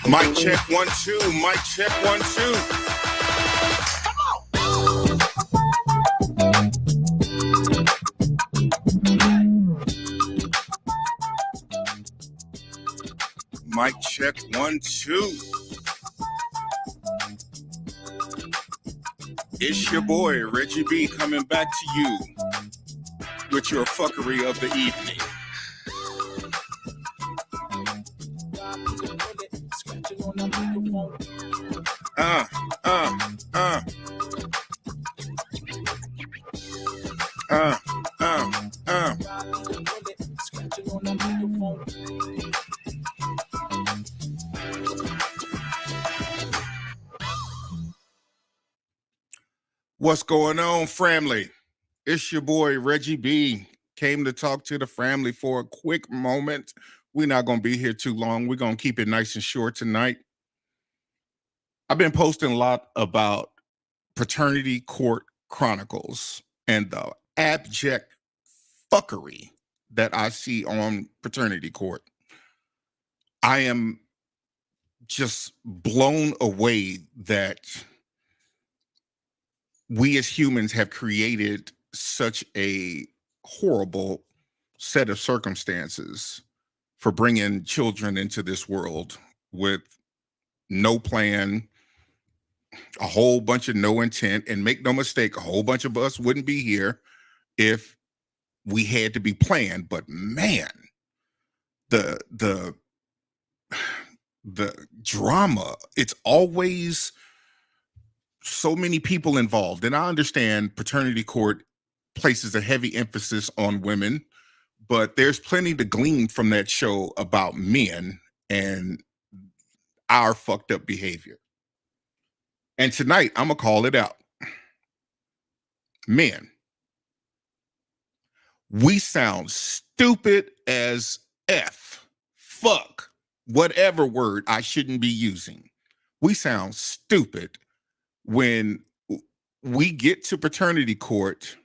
Mic check 1 2. Mic check 1 2. Mic check 1 2. It's your boy Reggie B coming back to you with your fuckery of the evening. What's going on, family? It's your boy Reggie B. Came to talk to the family for a quick moment. We're not going to be here too long. We're going to keep it nice and short tonight. I've been posting a lot about Paternity Court Chronicles and the abject fuckery that I see on Paternity Court. I am just blown away that we as humans have created such a horrible set of circumstances for bringing children into this world with no plan, a whole bunch of no intent, and make no mistake, a whole bunch of us wouldn't be here if we had to be planned. But man, the drama, it's always so many people involved. And I understand Paternity Court places a heavy emphasis on women, but there's plenty to glean from that show about men and our fucked up behavior. And tonight, I'm going to call it out. Men, we sound stupid as F. Fuck. Whatever word I shouldn't be using. We sound stupid when we get to paternity court.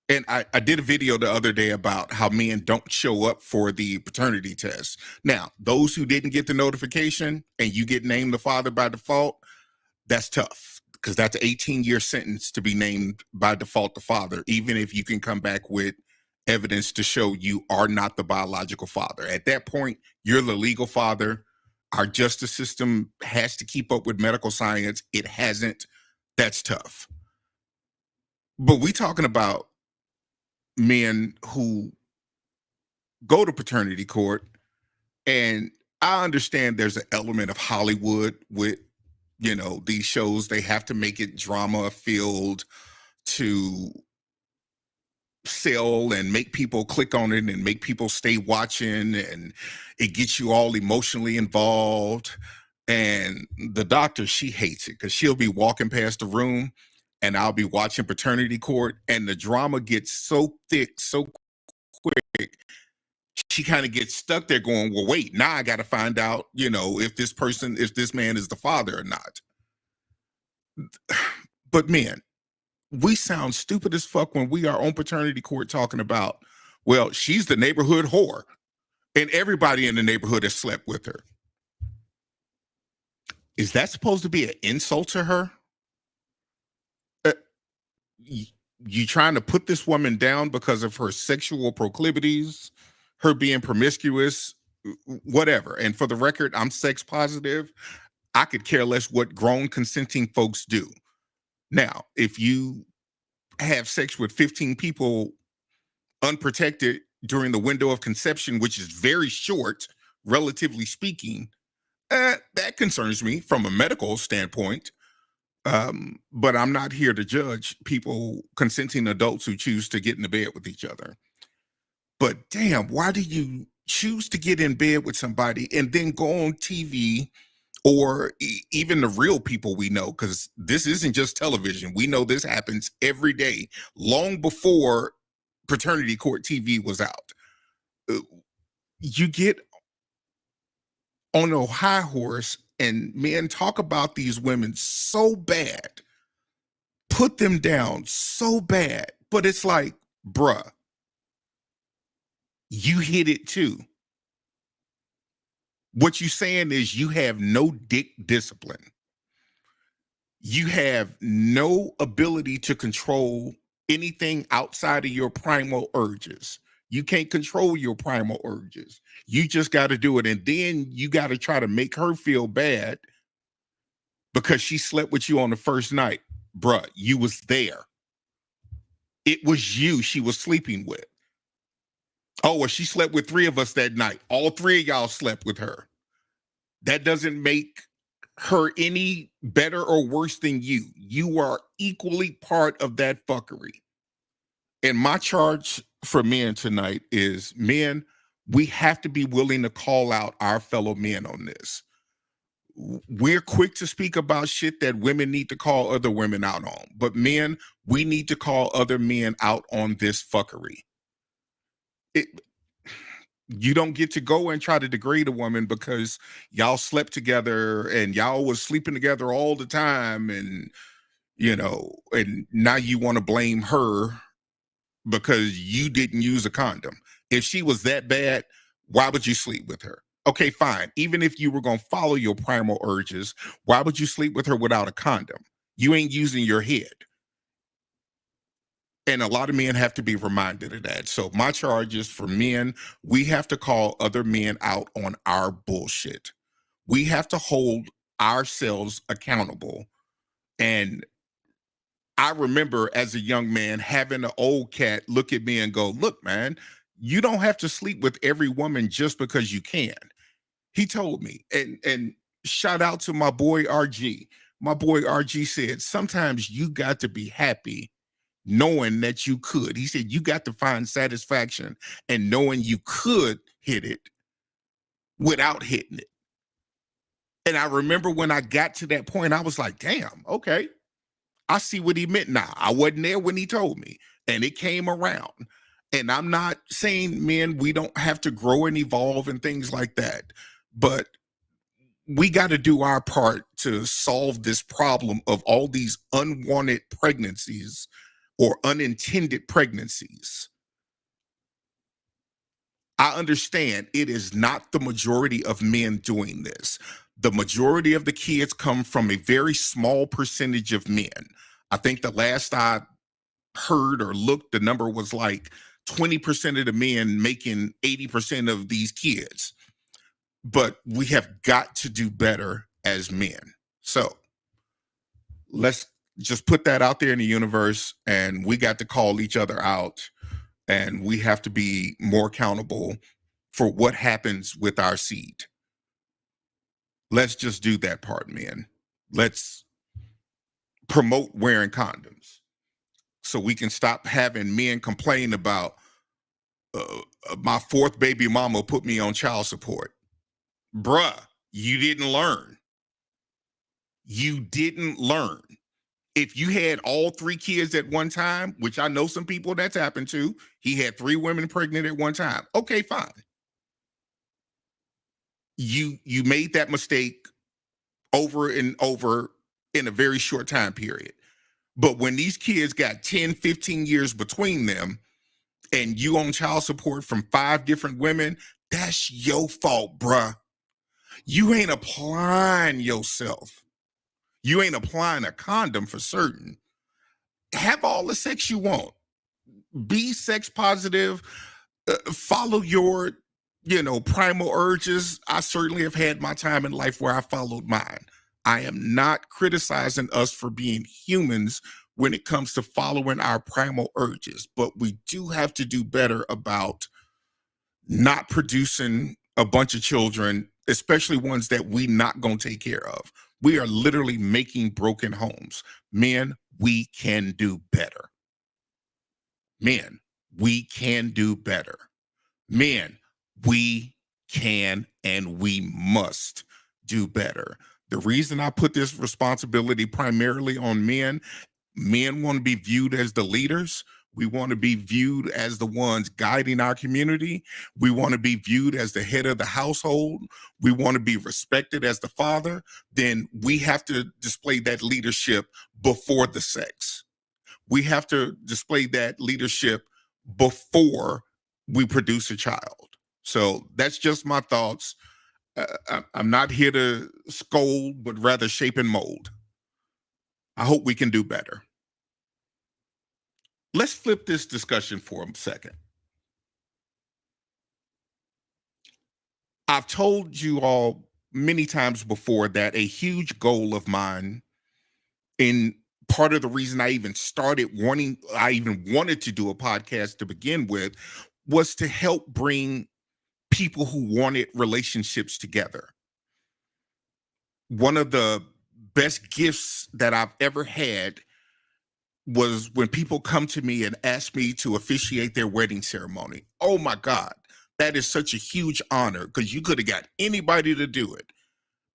And I did a video the other day about how men don't show up for the paternity test. Now, those who didn't get the notification and you get named the father by default, that's tough because that's an 18-year sentence to be named by default the father, even if you can come back with evidence to show you are not the biological father. At that point, you're the legal father. Our justice system has to keep up with medical science. It hasn't. That's tough. But we talking about men who go to paternity court, and I understand there's an element of Hollywood with, you know, these shows. They have to make it drama filled to sell and make people click on it and make people stay watching, and it gets you all emotionally involved. And the doctor, she hates it because she'll be walking past the room and I'll be watching paternity court, and the drama gets so thick, so quick. She kind of gets stuck there going, well, wait, now I got to find out, you know, if this man is the father or not. But men, we sound stupid as fuck when we are on paternity court talking about, well, she's the neighborhood whore and everybody in the neighborhood has slept with her. Is that supposed to be an insult to her? You trying to put this woman down because of her sexual proclivities, her being promiscuous, whatever. And for the record, I'm sex positive. I could care less what grown consenting folks do. Now, if you have sex with 15 people unprotected during the window of conception, which is very short, relatively speaking, that concerns me from a medical standpoint. But I'm not here to judge people, consenting adults who choose to get into bed with each other. But damn, why do you choose to get in bed with somebody and then go on TV or even the real people we know, because this isn't just television. We know this happens every day, long before Paternity Court TV was out. Uh, You get on a high horse and men talk about these women so bad, put them down so bad, but it's like, bruh, you hit it too. What you saying is you have no dick discipline. You have no ability to control anything outside of your primal urges. You can't control your primal urges. You just got to do it. And then you got to try to make her feel bad because she slept with you on the first night. Bruh, you was there. It was you she was sleeping with. Oh, well, she slept with 3 of us that night. All 3 of y'all slept with her. That doesn't make her any better or worse than you. You are equally part of that fuckery. And my charge for men tonight is, men, we have to be willing to call out our fellow men on this. We're quick to speak about shit that women need to call other women out on. But men, we need to call other men out on this fuckery. You don't get to go and try to degrade a woman because y'all slept together and y'all was sleeping together all the time, and and now you want to blame her because you didn't use a condom. If she was that bad, why would you sleep with her? Okay, fine. Even if you were going to follow your primal urges, why would you sleep with her without a condom? You ain't using your head. And a lot of men have to be reminded of that. So my charge is for men, we have to call other men out on our bullshit. We have to hold ourselves accountable. And I remember as a young man having an old cat look at me and go, look, man, you don't have to sleep with every woman just because you can. He told me, and shout out to my boy RG. My boy RG said, sometimes you got to be happy knowing that you could. He said, you got to find satisfaction and knowing you could hit it without hitting it. And I remember when I got to that point, I was like, damn, okay, I see what he meant now. I wasn't there when he told me, and it came around. And I'm not saying, men, we don't have to grow and evolve and things like that, but we got to do our part to solve this problem of all these unwanted pregnancies or unintended pregnancies. I understand it is not the majority of men doing this. The majority of the kids come from a very small percentage of men. I think the last I heard or looked, the number was like 20% of the men making 80% of these kids. But we have got to do better as men. So let's just put that out there in the universe, and we got to call each other out, and we have to be more accountable for what happens with our seed. Let's just do that part, men. Let's promote wearing condoms so we can stop having men complain about my 4th baby mama put me on child support. Bruh, you didn't learn. You didn't learn. If you had all 3 kids at one time, which I know some people that's happened to, he had 3 women pregnant at one time. Okay, fine. You made that mistake over and over in a very short time period. But when these kids got 10, 15 years between them, and you on child support from 5 different women, that's your fault, bruh. You ain't applying yourself. You ain't applying a condom for certain. Have all the sex you want. Be sex positive. Follow your, primal urges. I certainly have had my time in life where I followed mine. I am not criticizing us for being humans when it comes to following our primal urges, but we do have to do better about not producing a bunch of children, especially ones that we not going to take care of. We are literally making broken homes. Men, we can do better. Men, we can do better. Men, we can and we must do better. The reason I put this responsibility primarily on men want to be viewed as the leaders. We want to be viewed as the ones guiding our community. We want to be viewed as the head of the household. We want to be respected as the father. Then we have to display that leadership before the sex. We have to display that leadership before we produce a child. So that's just my thoughts. I'm not here to scold, but rather shape and mold. I hope we can do better. Let's flip this discussion for a second. I've told you all many times before that a huge goal of mine, in part of the reason I even wanted to do a podcast to begin with, was to help bring people who wanted relationships together. One of the best gifts that I've ever had was when people come to me and ask me to officiate their wedding ceremony. Oh my God, that is such a huge honor because you could have got anybody to do it.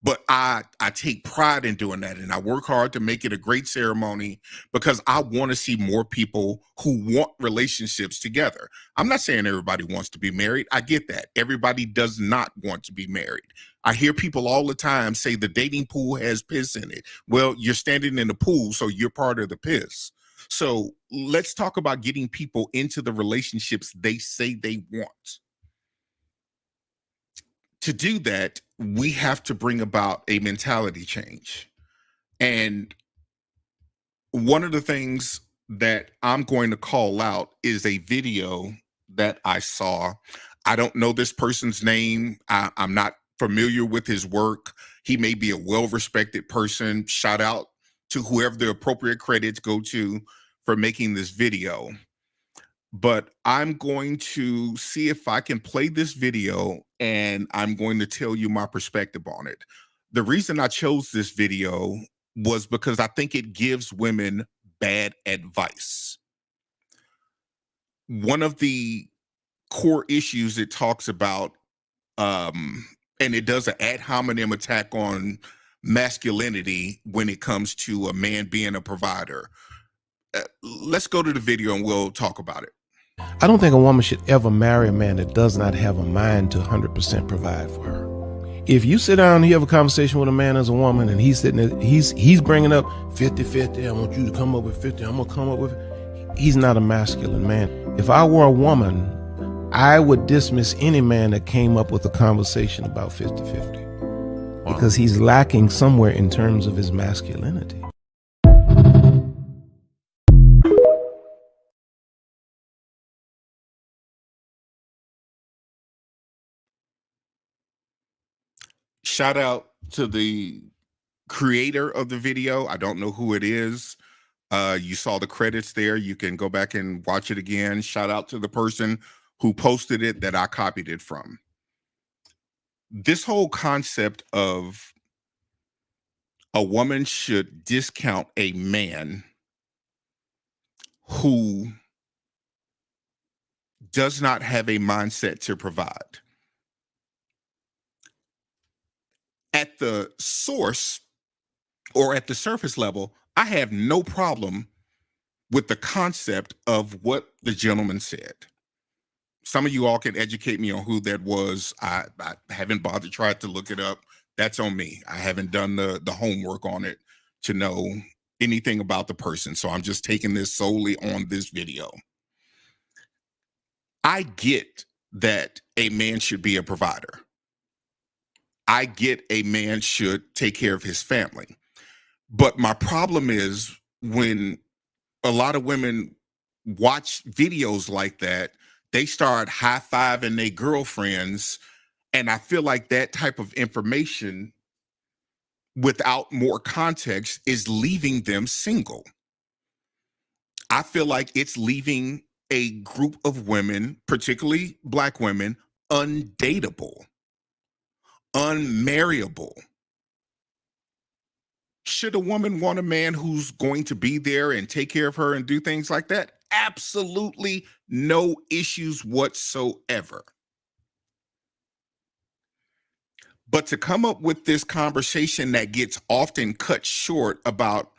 But I take pride in doing that, and I work hard to make it a great ceremony because I want to see more people who want relationships together. I'm not saying everybody wants to be married. I get that. Everybody does not want to be married. I hear people all the time say the dating pool has piss in it. Well, you're standing in the pool, so you're part of the piss. So let's talk about getting people into the relationships they say they want. To do that, we have to bring about a mentality change. And one of the things that I'm going to call out is a video that I saw. I don't know this person's name. I'm not familiar with his work. He may be a well-respected person. Shout out to whoever the appropriate credits go to for making this video. But I'm going to see if I can play this video and I'm going to tell you my perspective on it. The reason I chose this video was because I think it gives women bad advice. One of the core issues it talks about, and it does an ad hominem attack on masculinity when it comes to a man being a provider. Let's go to the video and we'll talk about it. I don't think a woman should ever marry a man that does not have a mind to 100% provide for her. If you sit down and you have a conversation with a man as a woman and he's sitting there, he's bringing up 50-50, I want you to come up with 50, I'm going to come up with, he's not a masculine man. If I were a woman, I would dismiss any man that came up with a conversation about 50-50 because he's lacking somewhere in terms of his masculinity. Shout out to the creator of the video. I don't know who it is. You saw the credits there. You can go back and watch it again. Shout out to the person who posted it that I copied it from. This whole concept of a woman should discount a man who does not have a mindset to provide. At the source or at the surface level, I have no problem with the concept of what the gentleman said. Some of you all can educate me on who that was. I haven't bothered tried to look it up. That's on me. I haven't done the homework on it to know anything about the person. So I'm just taking this solely on this video. I get that a man should be a provider. I get a man should take care of his family. But my problem is when a lot of women watch videos like that, they start high-fiving their girlfriends. And I feel like that type of information without more context is leaving them single. I feel like it's leaving a group of women, particularly Black women, undateable, unmarriable. Should a woman want a man who's going to be there and take care of her and do things like that? Absolutely no issues whatsoever. But to come up with this conversation that gets often cut short about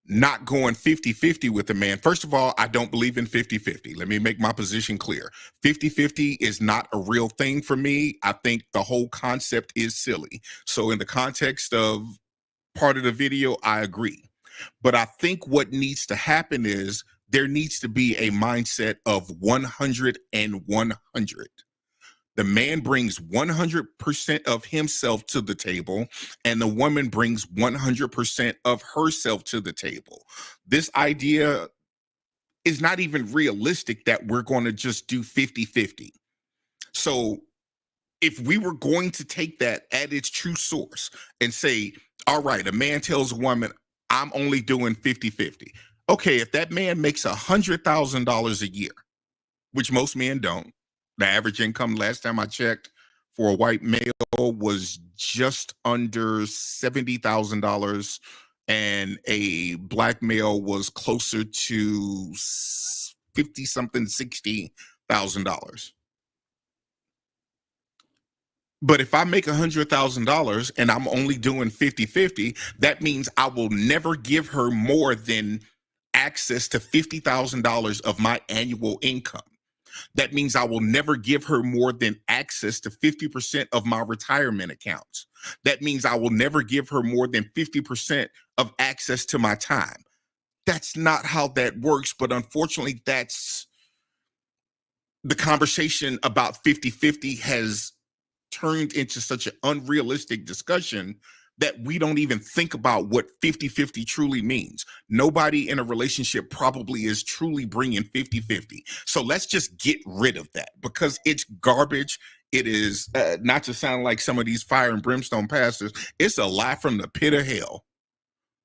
not going 50-50 with a man. First of all, I don't believe in 50-50. Let me make my position clear. 50-50 is not a real thing for me. I think the whole concept is silly. So in the context of part of the video, I agree. But I think what needs to happen is there needs to be a mindset of 100 and 100. The man brings 100% of himself to the table, and the woman brings 100% of herself to the table. This idea is not even realistic that we're going to just do 50-50. So if we were going to take that at its true source and say, all right, a man tells a woman, I'm only doing 50-50. Okay, if that man makes $100,000 a year, which most men don't, the average income last time I checked for a white male was just under $70,000, and a black male was closer to 50 something, $60,000. But if I make $100,000 and I'm only doing 50-50, that means I will never give her more than access to $50,000 of my annual income. That means I will never give her more than access to 50% of my retirement accounts. That means I will never give her more than 50% of access to my time. That's not how that works, but unfortunately, that's the conversation about 50-50 has turned into such an unrealistic discussion that we don't even think about what 50-50 truly means. Nobody in a relationship probably is truly bringing 50-50. So let's just get rid of that because it's garbage. It is, not to sound like some of these fire and brimstone pastors, it's a lie from the pit of hell.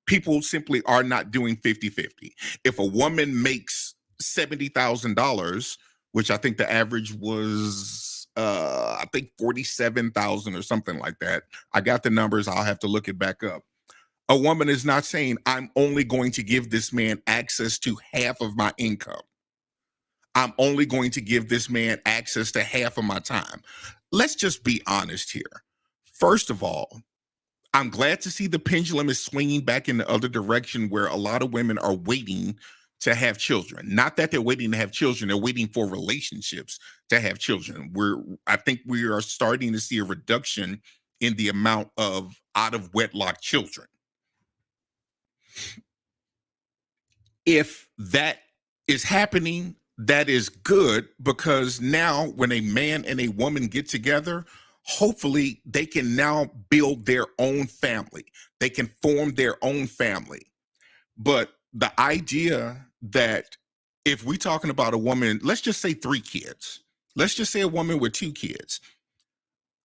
People simply are not doing 50-50. If a woman makes $70,000, which I think the average was I think 47,000 or something like that. I got the numbers. I'll have to look it back up. A woman is not saying I'm only going to give this man access to half of my income. I'm only going to give this man access to half of my time. Let's just be honest here. First of all, I'm glad to see the pendulum is swinging back in the other direction where a lot of women are waiting to have children. Not that they're waiting to have children, they're waiting for relationships to have children. I think we are starting to see a reduction in the amount of out of wedlock children. If that is happening, that is good because now when a man and a woman get together, hopefully they can now build their own family. They can form their own family. But the idea that if we're talking about a woman, let's just say 3 kids, let's just say a woman with 2 kids.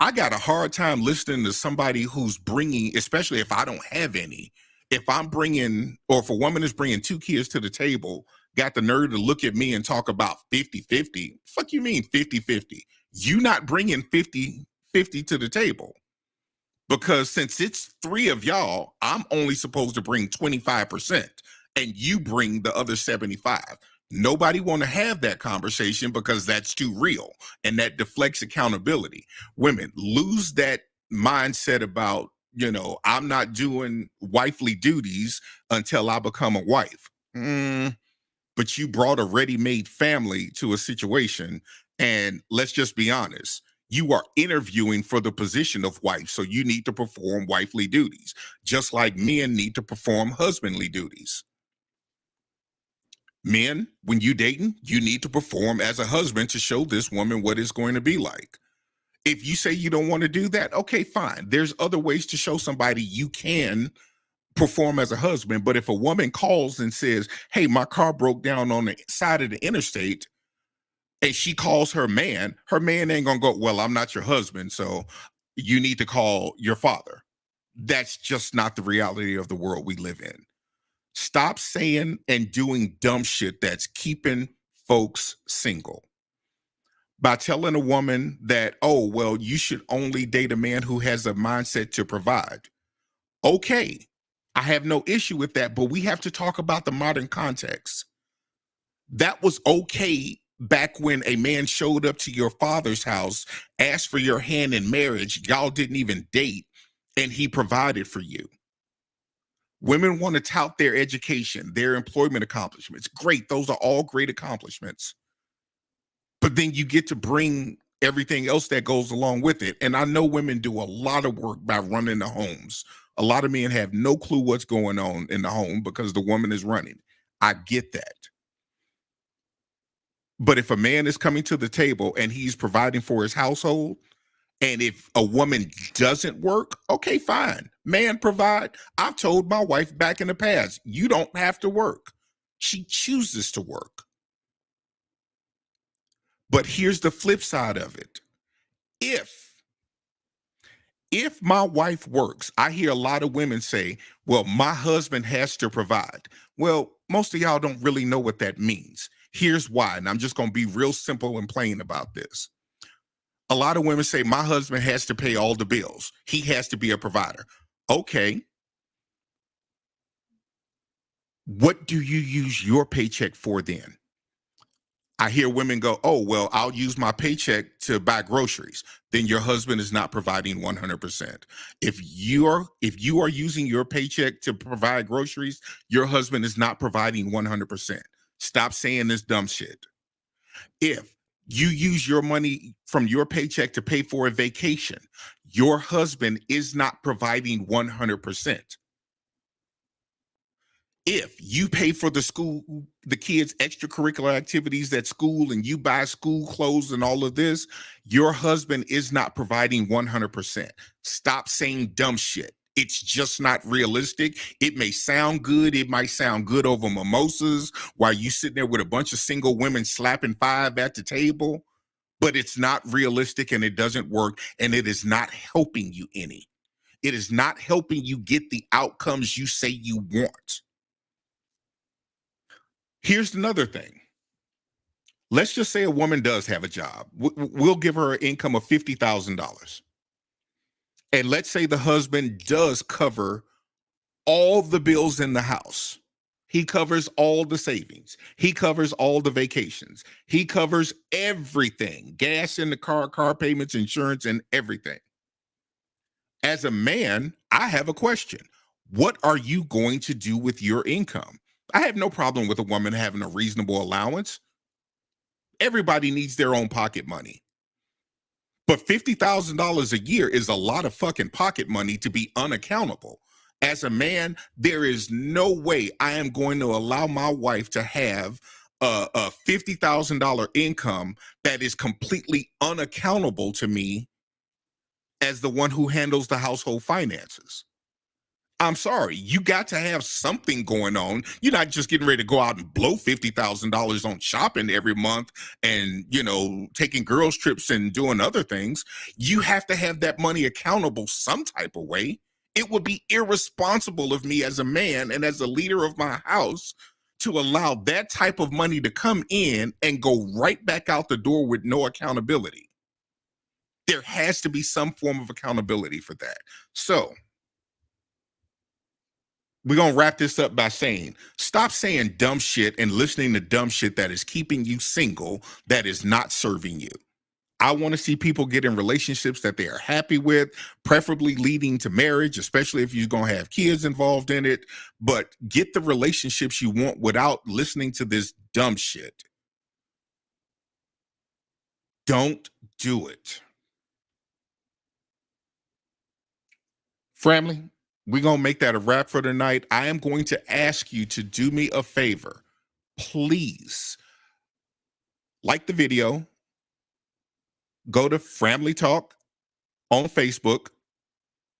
I got a hard time listening to somebody who's bringing, especially if I don't have any, if I'm bringing, or if a woman is bringing 2 kids to the table, got the nerve to look at me and talk about 50-50. Fuck you mean 50-50? You not bringing 50-50 to the table. Because since it's 3 of y'all, I'm only supposed to bring 25%. And you bring the other 75. Nobody want to have that conversation because that's too real and that deflects accountability. Women, lose that mindset about, I'm not doing wifely duties until I become a wife. But you brought a ready-made family to a situation, and let's just be honest. You are interviewing for the position of wife, so you need to perform wifely duties, just like men need to perform husbandly duties. Men, when you dating, you need to perform as a husband to show this woman what it's going to be like. If you say you don't want to do that, okay, fine. There's other ways to show somebody you can perform as a husband. But if a woman calls and says, hey, my car broke down on the side of the interstate, and she calls her man ain't gonna go, well, I'm not your husband, so you need to call your father. That's just not the reality of the world we live in. Stop saying and doing dumb shit that's keeping folks single. By telling a woman that, oh, well, you should only date a man who has a mindset to provide. Okay, I have no issue with that, but we have to talk about the modern context. That was okay back when a man showed up to your father's house, asked for your hand in marriage, y'all didn't even date, and he provided for you. Women want to tout their education, their employment accomplishments. Great. Those are all great accomplishments. But then you get to bring everything else that goes along with it. And I know women do a lot of work by running the homes. A lot of men have no clue what's going on in the home because the woman is running. I get that. But if a man is coming to the table and he's providing for his household, and if a woman doesn't work, okay, fine. Man, provide. I've told my wife back in the past, you don't have to work. She chooses to work. But here's the flip side of it. If my wife works, I hear a lot of women say, well, my husband has to provide. Well, most of y'all don't really know what that means. Here's why, and I'm just going to be real simple and plain about this. A lot of women say, my husband has to pay all the bills. He has to be a provider. Okay. What do you use your paycheck for then? I hear women go, oh, well, I'll use my paycheck to buy groceries. Then your husband is not providing 100%. If you are using your paycheck to provide groceries, your husband is not providing 100%. Stop saying this dumb shit. If you use your money from your paycheck to pay for a vacation, your husband is not providing 100%. If you pay for the kids' extracurricular activities at school, and you buy school clothes and all of this, your husband is not providing 100%. Stop saying dumb shit. It's just not realistic. It may sound good. It might sound good over mimosas while you sitting there with a bunch of single women slapping five at the table, but it's not realistic and it doesn't work, and it is not helping you any. It is not helping you get the outcomes you say you want. Here's another thing. Let's just say a woman does have a job. We'll give her an income of $50,000. And let's say the husband does cover all the bills in the house. He covers all the savings. He covers all the vacations. He covers everything. Gas in the car payments, insurance, and everything. As a man, I have a question. What are you going to do with your income? I have no problem with a woman having a reasonable allowance. Everybody needs their own pocket money. But $50,000 a year is a lot of fucking pocket money to be unaccountable. As a man, there is no way I am going to allow my wife to have a $50,000 income that is completely unaccountable to me as the one who handles the household finances. I'm sorry, you got to have something going on. You're not just getting ready to go out and blow $50,000 on shopping every month and, taking girls' trips and doing other things. You have to have that money accountable some type of way. It would be irresponsible of me as a man and as a leader of my house to allow that type of money to come in and go right back out the door with no accountability. There has to be some form of accountability for that. So, we're going to wrap this up by saying, stop saying dumb shit and listening to dumb shit that is keeping you single, that is not serving you. I want to see people get in relationships that they are happy with, preferably leading to marriage, especially if you're going to have kids involved in it. But get the relationships you want without listening to this dumb shit. Don't do it. Family, we're going to make that a wrap for tonight. I am going to ask you to do me a favor. Please like the video. Go to Family Talk on Facebook,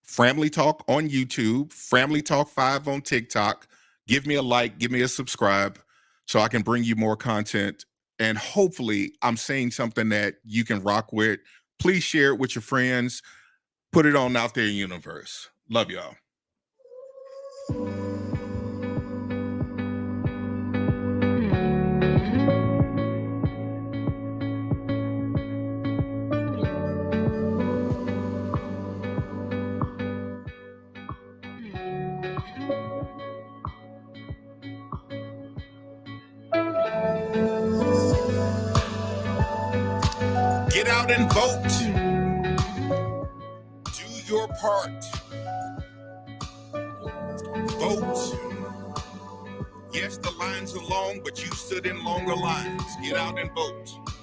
Family Talk on YouTube, Family Talk 5 on TikTok. Give me a like, give me a subscribe so I can bring you more content. And hopefully I'm saying something that you can rock with. Please share it with your friends. Put it on out there in the universe. Love y'all. Get out and vote. Do your part. Vote. Yes, the lines are long, but you stood in longer lines. Get out and vote.